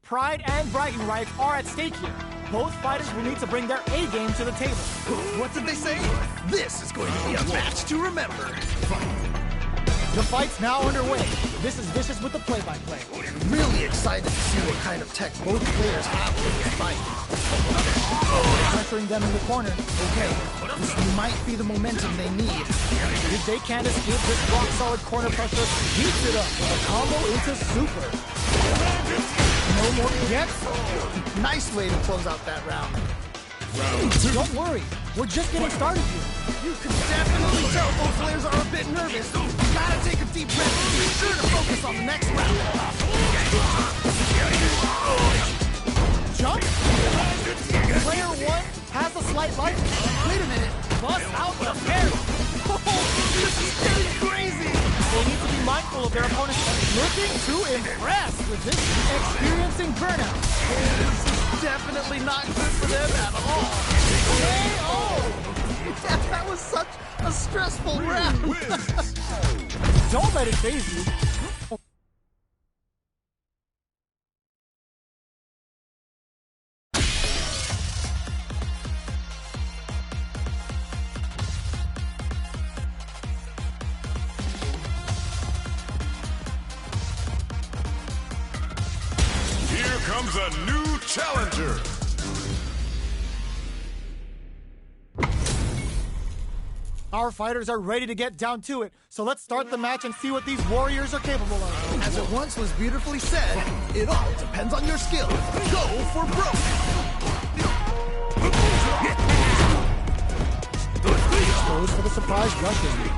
Pride and bragging rights are at stake here. Both fighters will need to bring their A game to the table. What did they say? This is going to be a match to remember. The fight's now underway. This is Vicious with the play-by-play. Really excited to see what kind of tech both players have for this fight. Pressuring them in the corner. Okay, this might be the momentum they need. If they can't escape this rock-solid corner pressure, heats it up with a combo into super. No more gets. Nice way to close out that round. Don't worry, we're just getting started here. You can definitely tell both players are a bit nervous. Gotta take a deep breath and be sure to focus on the next round. Jump? Player 1 has a slight light. Wait a minute. Bust out the parry. This is getting crazy. They need to be mindful of their opponents looking to impress with this experiencing burnout. This is definitely not good for them at all. That was such a stressful round. Don't let it faze you. Here comes a new challenger. Our fighters are ready to get down to it, so let's start the match and see what these warriors are capable of. As it once was beautifully said, it all depends on your skill. Go for broke. Goes for the surprise rushing.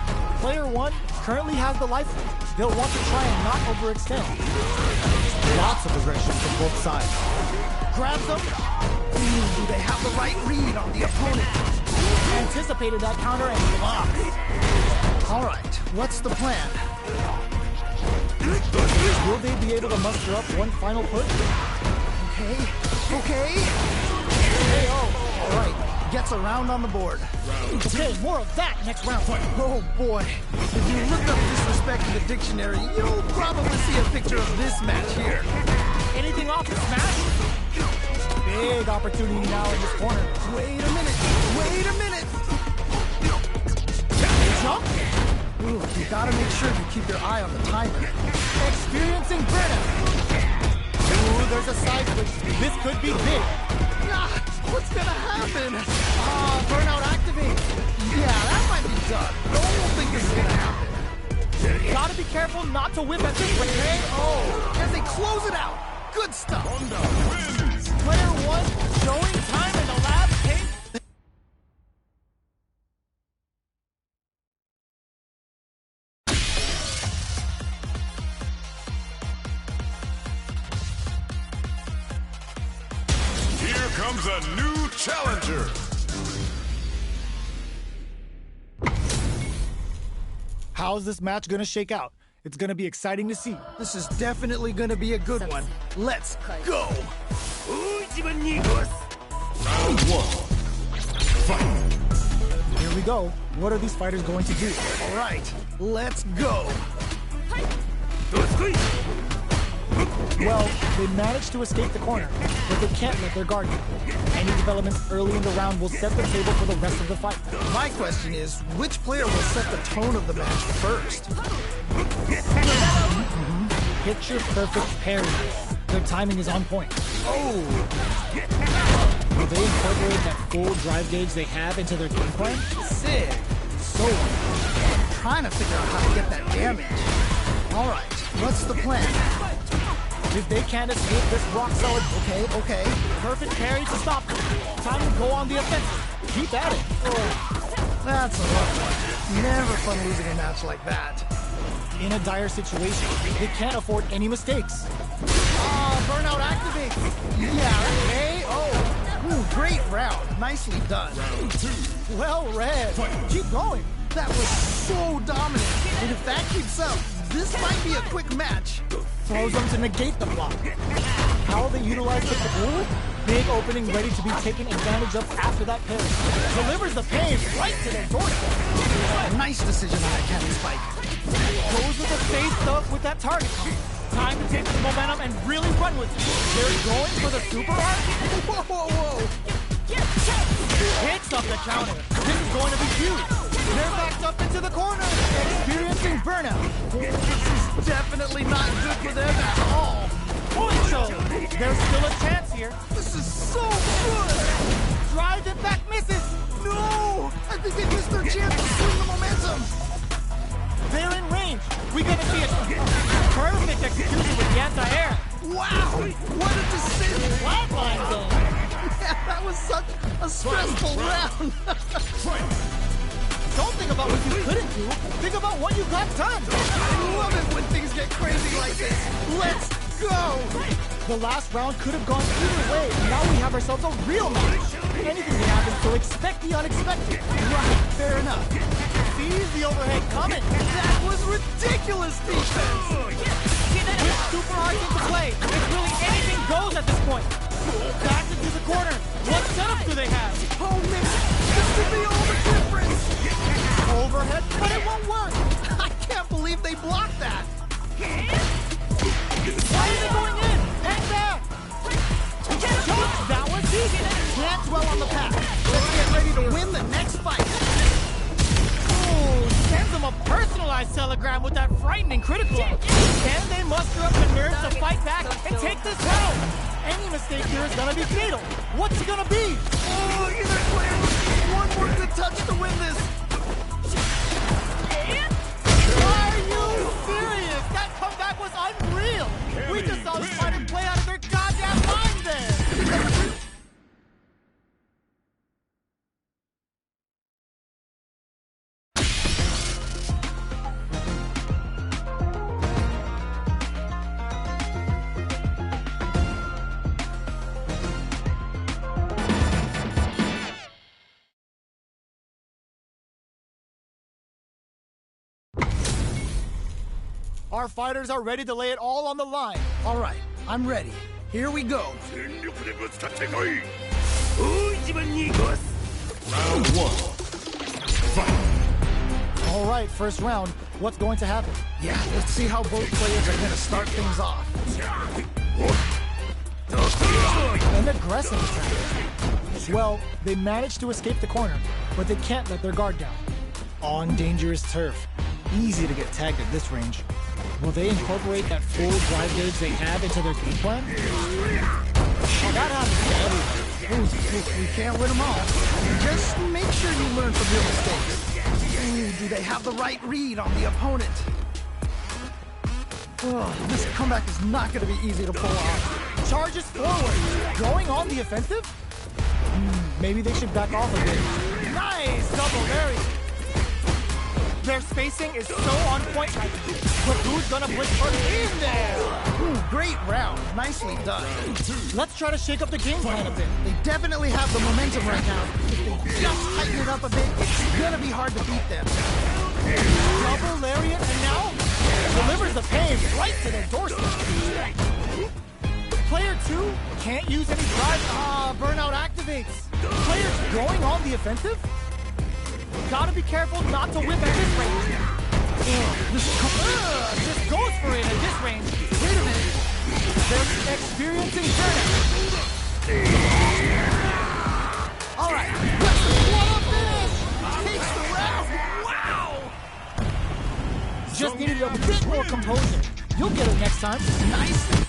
Player 1 currently has the life lead. They'll want to try and not overextend. Lots of aggression from both sides. Grabs them. Do they have the right read on the opponent? Anticipated that counter and blocks. All right, what's the plan? Will they be able to muster up one final push? Okay. KO. All right, gets a round on the board. Okay, more of that next round. Oh boy, if you look up disrespect in the dictionary, you'll probably see a picture of this match here. Anything off the smash? Big opportunity now in this corner. Wait a minute. Jump? Ooh, you gotta make sure you keep your eye on the timer. Experiencing burnout. Ooh, there's a side switch. This could be big. What's gonna happen? Burnout activate. Yeah, that might be done. Don't think this is gonna happen. Gotta be careful not to whip at this rate. As they close it out. Good stuff. Player 1 showing time in the lab pace. Here comes a new challenger. How's this match gonna shake out? It's gonna be exciting to see. This is definitely gonna be a good one. Let's go. Round 1. Fight. Here we go. What are these fighters going to do? All right, let's go. Well, they managed to escape the corner, but they can't let their guard down. Any developments early in the round will set the table for the rest of the fight. My question is, which player will set the tone of the match first? Picture perfect parry. Their timing is on point. Will they incorporate that full drive gauge they have into their game plan? Sick. So, I'm trying to figure out how to get that damage. All right, what's the plan? if they can't escape this rock solid, Okay. perfect parry to stop them. Time to go on the offensive. Keep at it. Oh, that's a rough one. Never fun losing a match like that. In a dire situation, they can't afford any mistakes. Burnout activates. Yeah, Ooh, great round. Nicely done. Round 2. Well read. Keep going. That was so dominant. And if that keeps up, this might be a quick match. Throws them to negate the block. How will they utilize the ooh? Big opening ready to be taken advantage of after that parry. Delivers the pain right to their doorstep. Nice decision on that cannon spike. Goes with the face stuff with that target. Time to take the momentum and really run with it. They're going for the super arc. Whoa, whoa, whoa! Picks up the counter. This is going to be huge. They're backed up into the corner, experiencing burnout. This is definitely not good for them at all. So there's still a chance here. This is so good! Drives it back, misses. No! I think they missed their chance to swing the momentum. They're in range. We gotta see it. Perfect execution with the anti-air. Wow! What a decision! Flatline zone. Yeah, that was such a stressful round. Don't think about what you couldn't do. Think about what you got done. I love it when things get crazy like this. Let's go! The last round could have gone either way, and now we have ourselves a real match. Anything can happen, so expect the unexpected. Right, fair enough. Sees the overhead coming. That was ridiculous defense! With super arc into play, if really anything goes at this point. Back into the corner. What setup do they have? Oh man, this could be all the difference! Overhead, but it won't work. I can't believe they blocked that! Why is it going in? And back. That was easy. Can't dwell on the past. Let's get ready to win the next fight. Ooh, sends them a personalized telegram with that frightening critical. Can they muster up the nerves to fight back and take this home? Any mistake here is gonna be fatal. What's it gonna be? Oh, either player needs one more good touch to win this. Are you serious? That comeback was unreal. We just saw the fighter play out of their goddamn mind there. Our fighters are ready to lay it all on the line. All right, I'm ready. Here we go. Round one. Fight. All right, first round. What's going to happen? Yeah, let's see how both players are going to start things off. An aggressive attack. Well, they managed to escape the corner, but they can't let their guard down. On dangerous turf. Easy to get tagged at this range. Will they incorporate that full drive gauge they have into their game plan? Oh, that happens to everyone. We can't win them all. Just make sure you learn from your mistakes. Do they have the right read on the opponent? Oh, this comeback is not going to be easy to pull off. Charges forward. Going on the offensive? Maybe they should back off a bit. Nice double variant. Their spacing is so on point right now. But who's gonna blitz first? In there! Ooh, great round. Nicely done. Let's try to shake up the game plan a bit. They definitely have the momentum right now. If they just tighten it up a bit, it's gonna be hard to beat them. Double lariat, and now delivers the pain right to their doorstep. Player 2 can't use any drive. Burnout activates. Player going on the offensive? Gotta be careful not to whip at this range. Just goes for it at this range. Wait a minute. They're experiencing burnout. All right. What a finish! Takes the round. Wow! Just needed a bit more composure. You'll get it next time. Nice.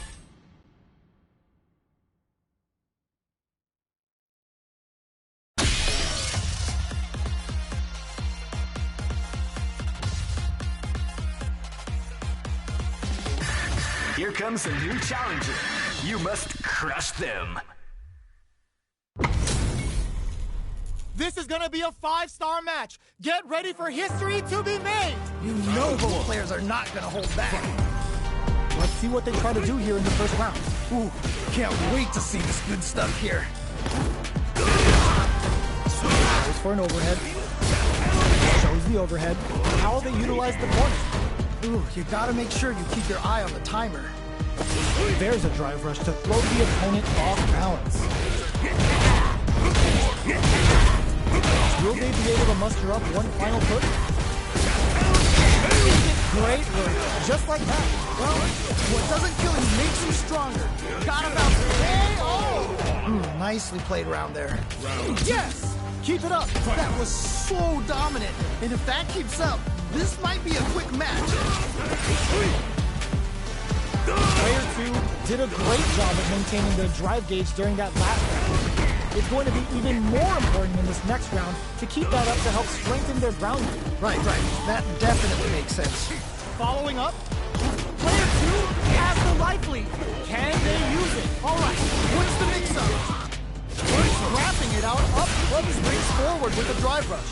Here comes a new challenger. You must crush them. This is gonna be a 5-star match. Get ready for history to be made. You know both players are not going to hold back. Let's see what they try to do here in the first round. Ooh, can't wait to see this good stuff here. Goes for an overhead. Shows the overhead. How will they utilize the corner? Ooh, you gotta make sure you keep your eye on the timer. There's a drive rush to throw the opponent off balance. Will they be able to muster up one final push? Great work. Just like that. Well, what doesn't kill you makes you stronger. Gotta bounce. Nicely played around there. Yes! Keep it up. That was so dominant. And if that keeps up, this might be a quick match. Player 2 did a great job of maintaining their drive gauge during that last round. It's going to be even more important in this next round to keep that up to help strengthen their ground game. Right. That definitely makes sense. Following up, player 2 has the life lead. Can they use it? All right, what's the mix-up? Wrapping it out, up springs forward with a drive rush.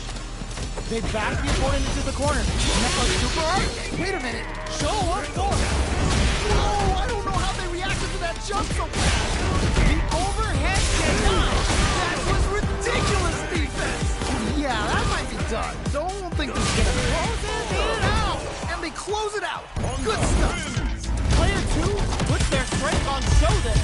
They back the opponent into the corner. Next on super art. Wait a minute. Show what for? Whoa, I don't know how they reacted to that jump so fast. The overhead denied. That was ridiculous defense. Yeah, that might be done. Don't think this is gonna close it out. And they close it out. Good stuff. Player 2 puts their strength on show there.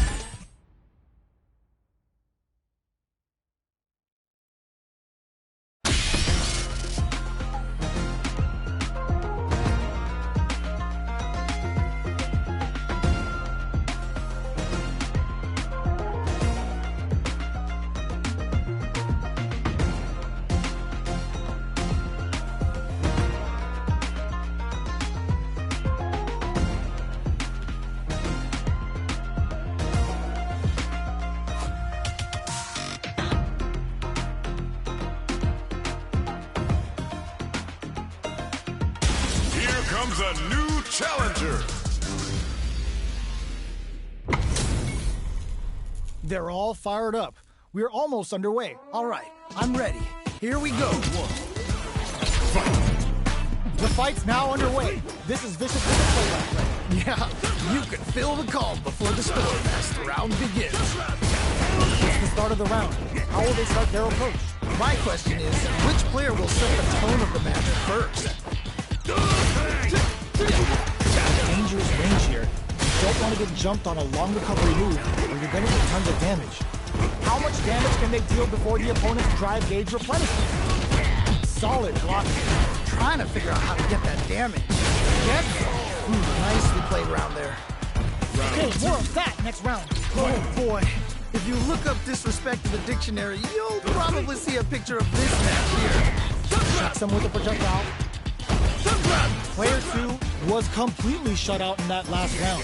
Comes a new challenger. They're all fired up. We're almost underway. All right, I'm ready. Here we go. The fight's now underway. This is vicious with the play. Yeah, you can feel the calm before the storm as the round begins. It's the start of the round. How will they start their approach? My question is, which player will set the tone of the match first? Dangerous range here. You don't want to get jumped on a long recovery move, or you're going to get tons of damage. How much damage can they deal before the opponent's drive gauge replenishes? Solid block. Trying to figure out how to get that damage. Yes. Nicely played around there. Okay, more of that next round. Oh boy. If you look up disrespect in the dictionary, you'll probably see a picture of this match here. Shocks them with a projectile. Player 2 was completely shut out in that last round.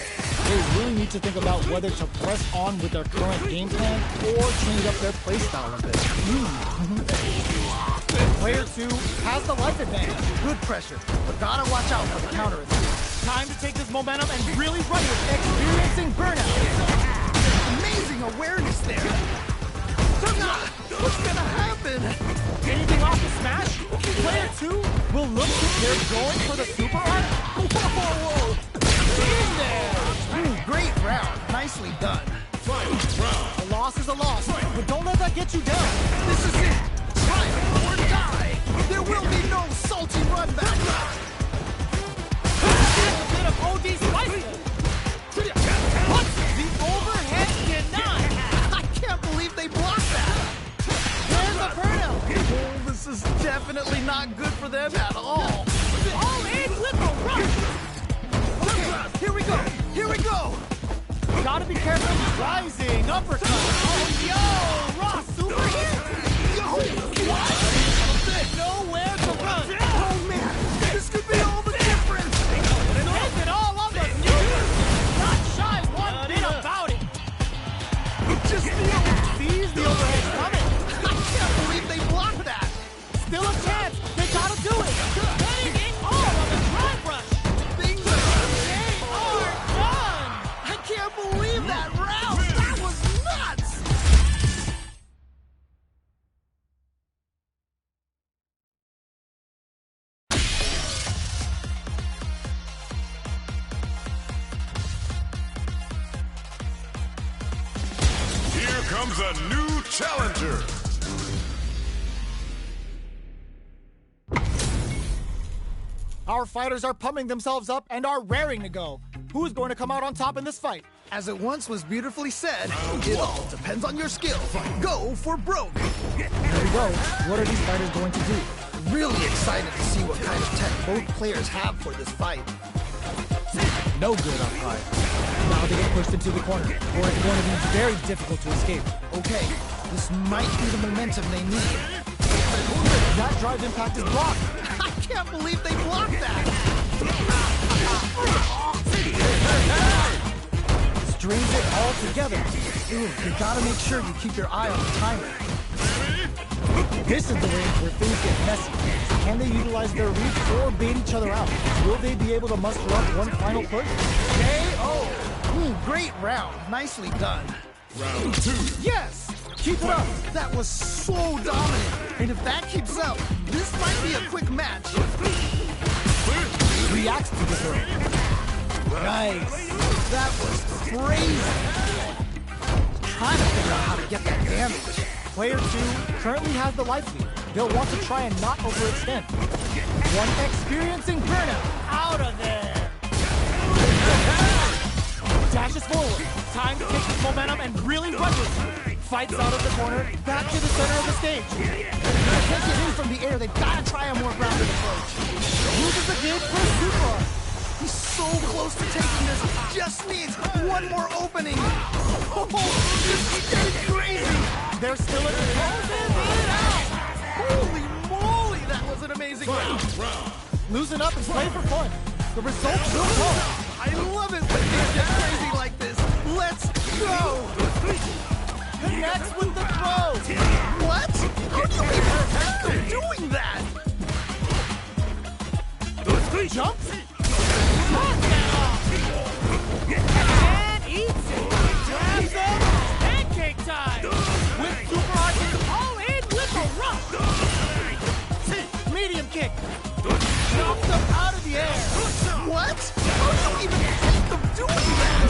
They really need to think about whether to press on with their current game plan or change up their playstyle a bit. Player 2 has the life advantage. Good pressure, but gotta watch out for the counter attack. Time to take this momentum and really run with experiencing burnout. Amazing awareness there. What's gonna happen? Anything off the smash? Player 2 will look like they're going for the super art. Whoa. In there. Great round. Nicely done. A loss is a loss, but don't let that get you down. This is it. Triumph or die. There will be no salty run back. That's a bit of OD spice. What's the overhead denied? I can't believe they blocked that. There's the burnout. Oh, this is definitely not good for them at all. All in with a rush. Okay, here we go. Gotta be careful. Rising uppercut. Oh, yo, raw super hit. Yo, what? Nowhere to run. Oh, man, this could be all the difference. Take it all on the news. Not shy one bit about it. Just Sees the overhead coming. I can't believe they blocked that. Still a chance. They gotta do it. Putting it all on the drive rush. Things They are done. I can't believe that round. That was nuts. Here comes a new challenger. Our fighters are pumping themselves up and are raring to go. Who's going to come out on top in this fight? As it once was beautifully said, it all depends on your skill. Go for broke. Here we go. What are these fighters going to do? Really excited to see what kind of tech both players have for this fight. No good up high. Now they get pushed into the corner, or it's going to be very difficult to escape. Okay, this might be the momentum they need. That drive impact is blocked. I can't believe they blocked that! Strings it all together. Ooh, you gotta make sure you keep your eye on the timer. This is the range where things get messy. Can they utilize their reach or bait each other out? Will they be able to muster up one final push? KO! Great round. Nicely done. Round 2. Yes! Keep it up. That was so dominant. And if that keeps up, this might be a quick match. Reacts to this early. Nice. That was crazy. Trying to figure out how to get that damage. Player 2 currently has the life lead. They'll want to try and not overextend. One experiencing burnout. Out of there. Dashes forward. Time to take this momentum and really run with it. Fights out of the corner, back to the center of the stage. They can't get in from the air. They've got to try a more grounded approach. Loses the gauge for super. He's so close to taking this. Just needs one more opening. Oh, this is getting crazy. They're still in the Closing it out. Holy moly, that was an amazing round. Losing up is play for fun. The results will come. I love it when things get crazy like this. Let's go. Connects with the throw. What? How do you even think of doing that? Jumps. And eats it. Grabs them. Pancake time. With super hard kick. All in with a rough. Medium kick. Knocks them out of the air. What? How do you even think of doing that?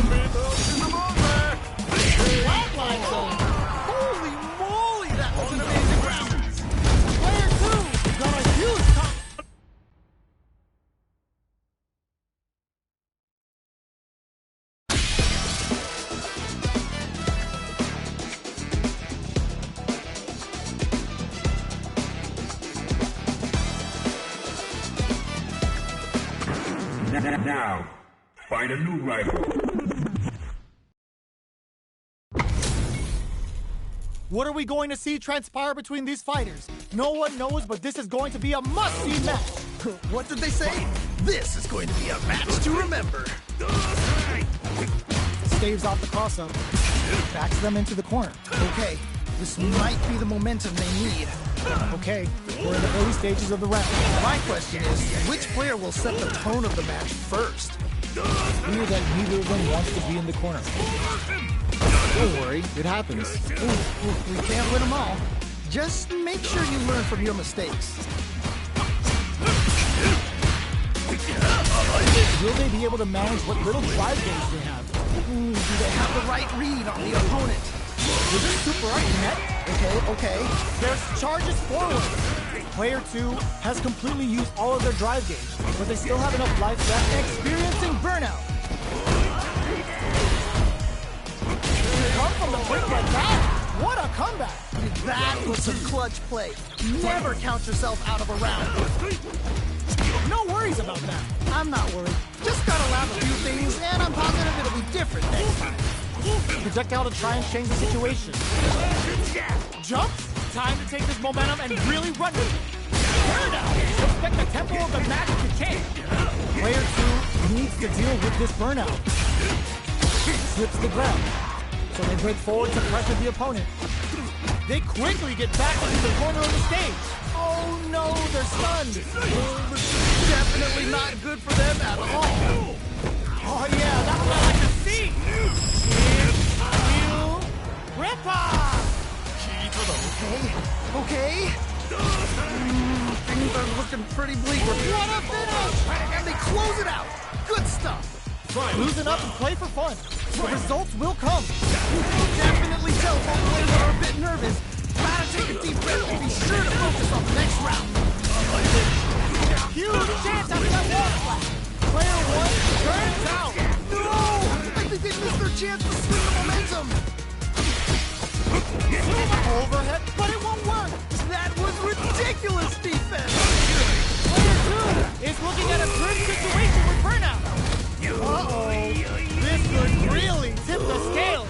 Flatline zone. Holy moly, that was an amazing round. Player 2 got a huge top. Now, find a new rival. What are we going to see transpire between these fighters? No one knows, but this is going to be a must-see match. What did they say? This is going to be a match to remember. Staves off the cross-up. Backs them into the corner. Okay, this might be the momentum they need. Okay, we're in the early stages of the round. My question is, which player will set the tone of the match first? Clear that neither of them wants to be in the corner. Don't worry, it happens. We can't win them all. Just make sure you learn from your mistakes. Will they be able to manage what little drive gauge they have? Do they have the right read on the opponent? Will this super art net? Okay. There's charges forward. Player 2 has completely used all of their drive gauge, but they still have enough life left, experiencing burnout. Come from the brink like that? What a comeback! That was some clutch play. Never count yourself out of a round. No worries about that. I'm not worried. Just gotta laugh a few things, and I'm positive it'll be different next time. Projectile to try and change the situation. Jumps. Time to take this momentum and really run with it. Burnout. Respect the tempo of the match if you can. Player 2 needs to deal with this burnout. Slips the ground. So they break forward to pressure the opponent. They quickly get back into the corner of the stage. Oh no, they're stunned. This is definitely not good for them at all. Oh yeah, that's what I like to see. Ripper! Okay. Things are looking pretty bleak. What a finish! And they close it out. Good stuff. Losing up and play for fun. The results will come. Definitely tell both players are a bit nervous. Gotta take a deep breath and be sure to focus on the next round. Huge chance after that wall flash. Player 1 turns out. No! I think they missed their chance to swing the momentum. Overhead, but it won't work. That was ridiculous defense. Uh-oh. This could really tip the scales.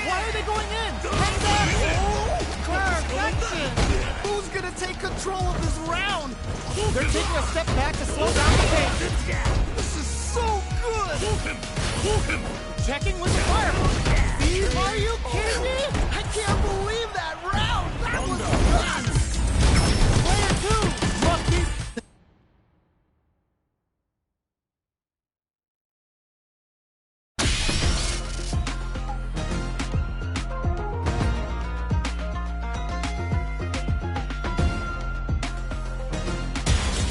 Why are they going in? Hang back! Perfection! Who's gonna take control of this round? They're taking a step back to slow down the pace. This is so good! Checking with the fire. Steve, are you kidding me? I can't believe that round! That was nuts! Player 2, look, these...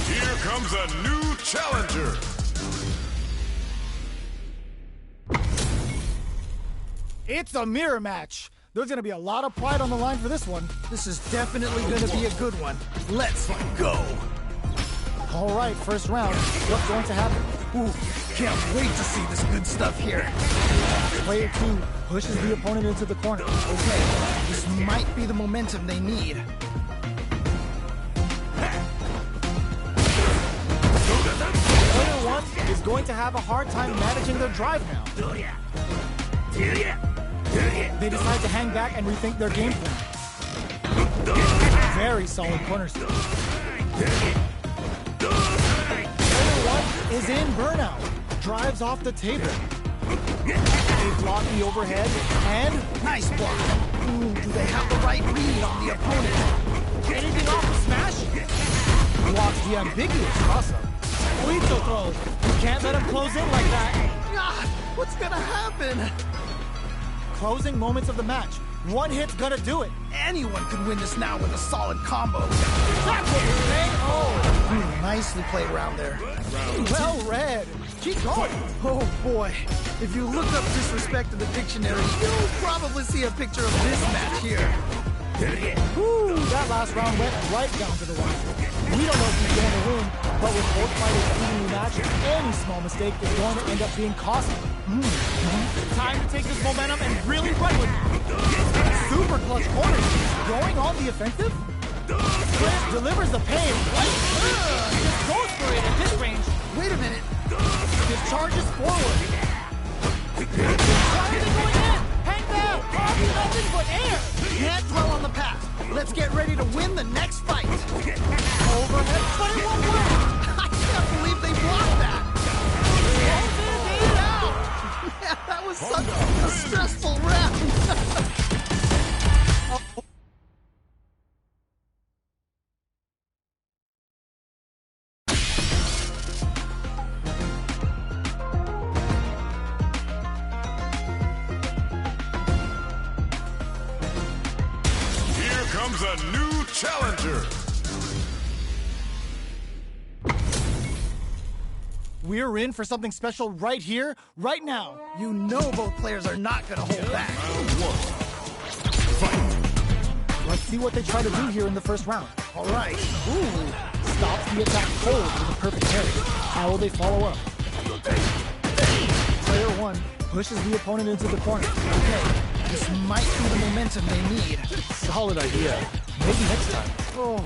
Here comes a new challenger. It's a mirror match. There's gonna be a lot of pride on the line for this one. This is definitely gonna be a good one. Let's go! All right, first round. What's going to happen? Ooh, can't wait to see this good stuff here. Player 2 pushes the opponent into the corner. Okay, this might be the momentum they need. Player 1 is going to have a hard time managing their drive now. They decide to hang back and rethink their game plan. Very solid corner still. Player 1 is in burnout. Drives off the table. They block the overhead and Nice block. Ooh, do they have the right read on the opponent? anything off the smash. Blocks the ambiguous toss-up. Lethal throw. You can't let him close in like that. God, what's gonna happen? Closing moments of the match. One hit's gonna do it. Anyone could win this now with a solid combo. That's what you're saying. Oh, Nicely played around there. well read. Keep going. Oh boy, if you look up disrespect in the dictionary, you'll probably see a picture of this match here. Woo, that last round went right down to the line. We don't know who's going to win, but with both fighters evenly matched, any small mistake is going to end up being costly. Time to take this momentum and really run with it. Super clutch corner. Going on the offensive? Chris delivers the pain. Just goes for it at this range. Wait a minute. His charges forward. Why are they going in? Hang down. Nothing but air. Can't dwell on the past. Let's get ready to win the next fight. Overhead, but it won't work. I can't believe they blocked that. Man, that was such a stressful round. Here comes a new challenger. We're in for something special right here, right now. You know both players are not going to hold back. Let's see what they try to do here in the first round. All right. Ooh, stops the attack cold with a perfect parry. How will they follow up? Player 1 pushes the opponent into the corner. Okay, this might be the momentum they need. Solid idea. Maybe next time. Oh,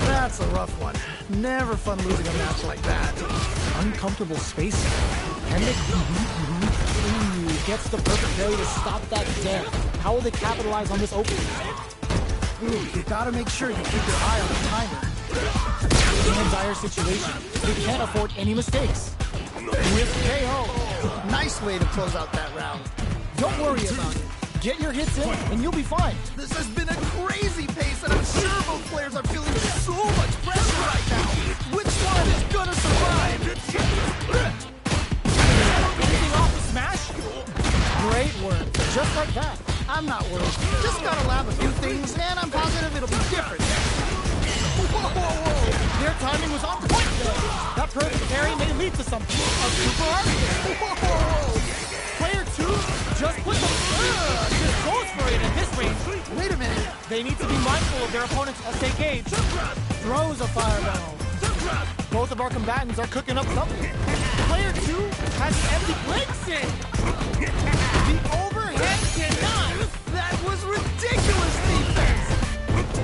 that's a rough one. Never fun losing a match like that. Uncomfortable spacing. And they Ooh, gets the perfect parry to stop that dead. How will they capitalize on this opening? Ooh, you gotta make sure you keep your eye on the timer. In a dire situation, they can't afford any mistakes. With KO. Nice way to close out that round. Don't worry about it. Get your hits in, and you'll be fine. This has been a crazy pace, and I'm sure both players are feeling so much pressure right now. Which one is gonna survive? Anything off the smash? Great work. Just like that. I'm not worried. Just gotta lab a few things, and I'm positive it'll be different. Whoa. Their timing was on point there. That perfect parry may lead to something. A super art? Player 2 just put the... just goes for it at this range. Wait a minute. They need to be mindful of their opponent's SA gauge. Throws a fireball. Both of our combatants are cooking up something. Player 2 has an empty blade sit. The overhead cannot. That was ridiculous defense.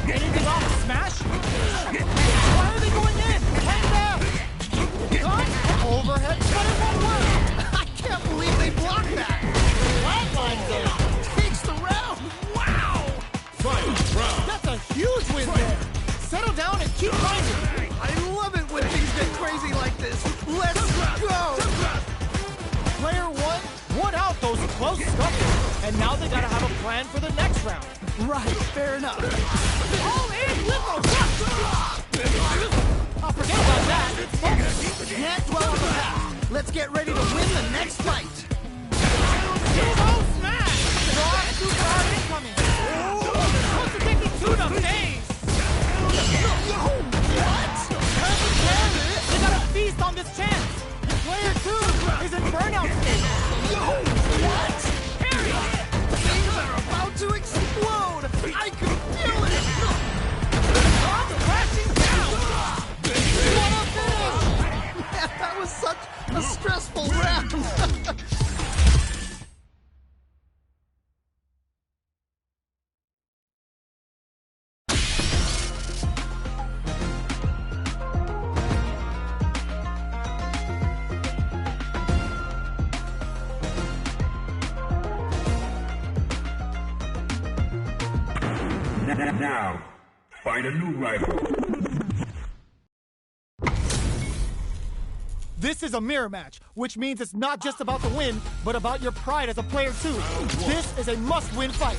Anything off the smash? Why are they going in? Hang down. Cut. Over. those close scuffles, and now they gotta have a plan for the next round. Right, fair enough. All in with those shots! Oh, forget about that. Focus. Can't dwell on the past. Let's get ready to win the next fight. Sumo smash! Raw super hard incoming. Supposed to take me to the face. What? They gotta feast on this chance. Player 2 is in burnout state. What? Things are about to explode. I can feel it. I'm crashing down. What a finish! Man, that was such a stressful round. Now, find a new rival. This is a mirror match, which means it's not just about the win, but about your pride as a player too. This is a must-win fight.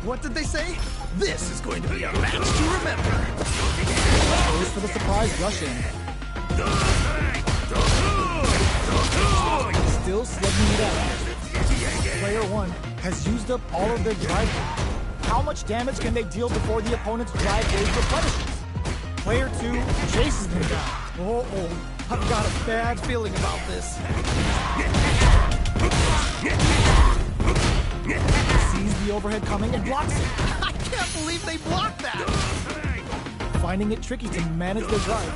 What did they say? This is going to be a match to remember. Goes for the surprise rush-in. Still slugging it out. Player 1 has used up all of their drive. How much damage can they deal before the opponent's drive wave replenishes? Player 2 chases them down. Oh, I've got a bad feeling about this. Sees the overhead coming and blocks it. I can't believe they blocked that. Finding it tricky to manage their drive.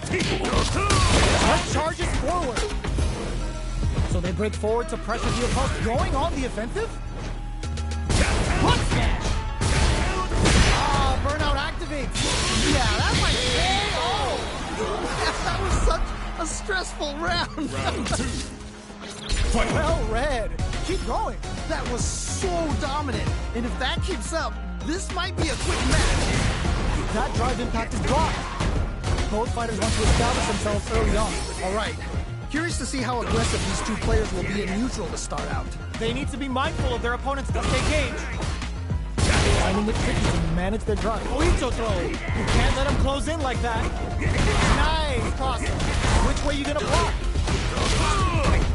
Just charges forward. So they break forward to pressure the opponent. Going on the offensive? Hook smash! Ah, burnout activates. Yeah, that might that was such a stressful round. Round 2. Fight. Well read. Keep going. That was so dominant. And if that keeps up, this might be a quick match. That drive impact is gone. Both fighters want to establish themselves early on. All right. Curious to see how aggressive these two players will be in neutral to start out. They need to be mindful of their opponent's stay cage. Finding it tricky to manage their drive. Oicho throw. You can't let them close in like that. Nice toss. Which way you gonna block?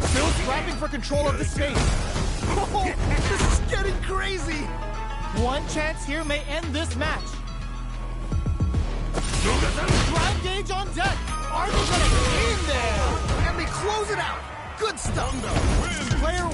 Still scrapping for control of the space. Oh, this is getting crazy. One chance here may end this match. Drive gauge on deck. Are they gonna get in there? And they close it out. Good stuff. Player 1